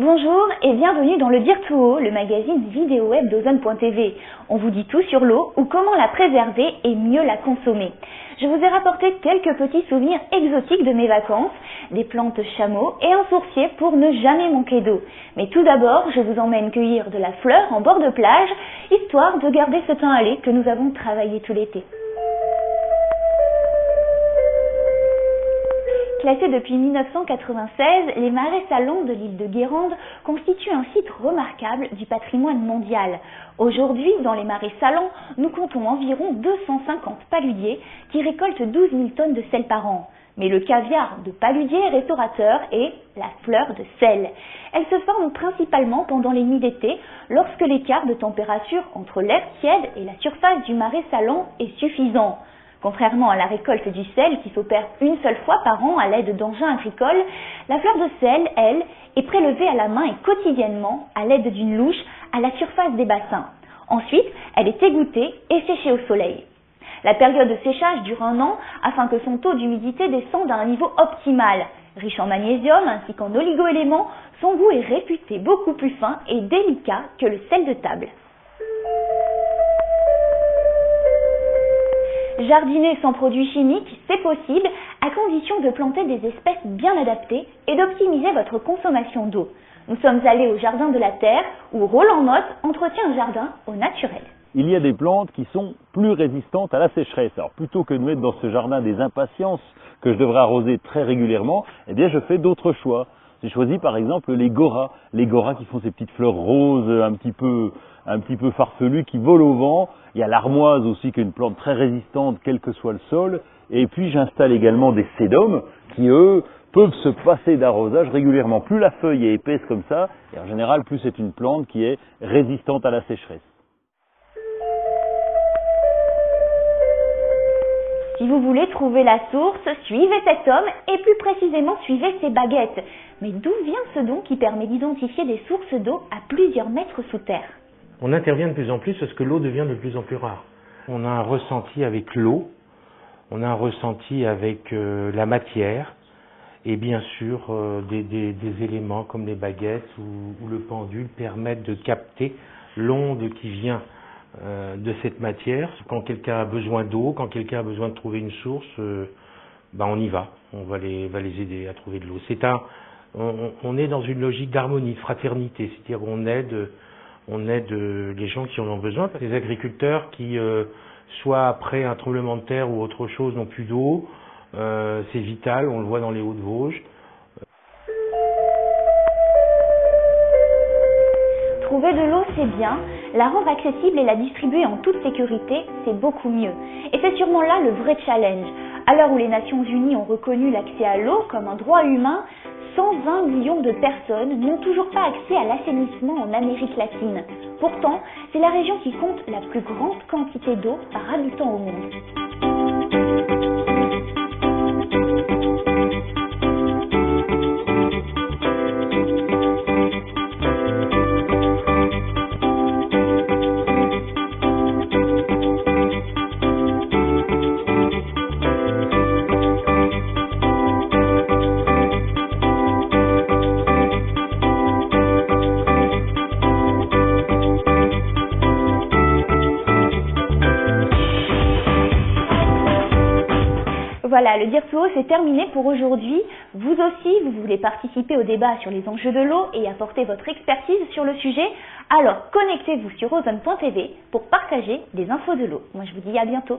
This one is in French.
Bonjour et bienvenue dans le Dire tout haut, le magazine vidéo web d'Ozone.tv. On vous dit tout sur l'eau ou comment la préserver et mieux la consommer. Je vous ai rapporté quelques petits souvenirs exotiques de mes vacances, des plantes chameaux et un sourcier pour ne jamais manquer d'eau. Mais tout d'abord, je vous emmène cueillir de la fleur en bord de plage, histoire de garder ce teint allé que nous avons travaillé tout l'été. Classés depuis 1996, les marais salants de l'île de Guérande constituent un site remarquable du patrimoine mondial. Aujourd'hui, dans les marais salants, nous comptons environ 250 paludiers qui récoltent 12 000 tonnes de sel par an. Mais le caviar de paludier est restaurateur et la fleur de sel. Elle se forme principalement pendant les nuits d'été, lorsque l'écart de température entre l'air tiède et la surface du marais salant est suffisant. Contrairement à la récolte du sel qui s'opère une seule fois par an à l'aide d'engins agricoles, la fleur de sel, elle, est prélevée à la main et quotidiennement à l'aide d'une louche à la surface des bassins. Ensuite, elle est égouttée et séchée au soleil. La période de séchage dure 1 an afin que son taux d'humidité descende à un niveau optimal. Riche en magnésium ainsi qu'en oligo-éléments, son goût est réputé beaucoup plus fin et délicat que le sel de table. Jardiner sans produits chimiques, c'est possible, à condition de planter des espèces bien adaptées et d'optimiser votre consommation d'eau. Nous sommes allés au Jardin de la Terre, où Roland Motte entretient un jardin au naturel. Il y a des plantes qui sont plus résistantes à la sécheresse. Alors plutôt que de mettre dans ce jardin des impatiences que je devrais arroser très régulièrement, eh bien je fais d'autres choix. J'ai choisi par exemple les goras qui font ces petites fleurs roses un petit peu farfelues qui volent au vent. Il y a l'armoise aussi qui est une plante très résistante quel que soit le sol. Et puis j'installe également des sédums qui eux peuvent se passer d'arrosage régulièrement. Plus la feuille est épaisse comme ça, et en général plus c'est une plante qui est résistante à la sécheresse. Si vous voulez trouver la source, suivez cet homme et plus précisément suivez ses baguettes. Mais d'où vient ce don qui permet d'identifier des sources d'eau à plusieurs mètres sous terre? On intervient de plus en plus parce que l'eau devient de plus en plus rare. On a un ressenti avec l'eau, on a un ressenti avec la matière et bien sûr des éléments comme les baguettes ou le pendule permettent de capter l'onde qui vient de cette matière. Quand quelqu'un a besoin d'eau, quand quelqu'un a besoin de trouver une source, on y va. On va les aider à trouver de l'eau. On est dans une logique d'harmonie, de fraternité, c'est-à-dire on aide les gens qui en ont besoin. Les agriculteurs qui, soit après un tremblement de terre ou autre chose, n'ont plus d'eau, c'est vital, on le voit dans les Hauts-de-Vosges. Trouver de l'eau, c'est bien. La rendre accessible et la distribuer en toute sécurité, c'est beaucoup mieux. Et c'est sûrement là le vrai challenge. À l'heure où les Nations Unies ont reconnu l'accès à l'eau comme un droit humain, 120 millions de personnes n'ont toujours pas accès à l'assainissement en Amérique latine. Pourtant, c'est la région qui compte la plus grande quantité d'eau par habitant au monde. Voilà, le Dire tout haut, c'est terminé pour aujourd'hui. Vous aussi, vous voulez participer au débat sur les enjeux de l'eau et apporter votre expertise sur le sujet? Alors, connectez-vous sur Ozone.tv pour partager des infos de l'eau. Moi, je vous dis à bientôt.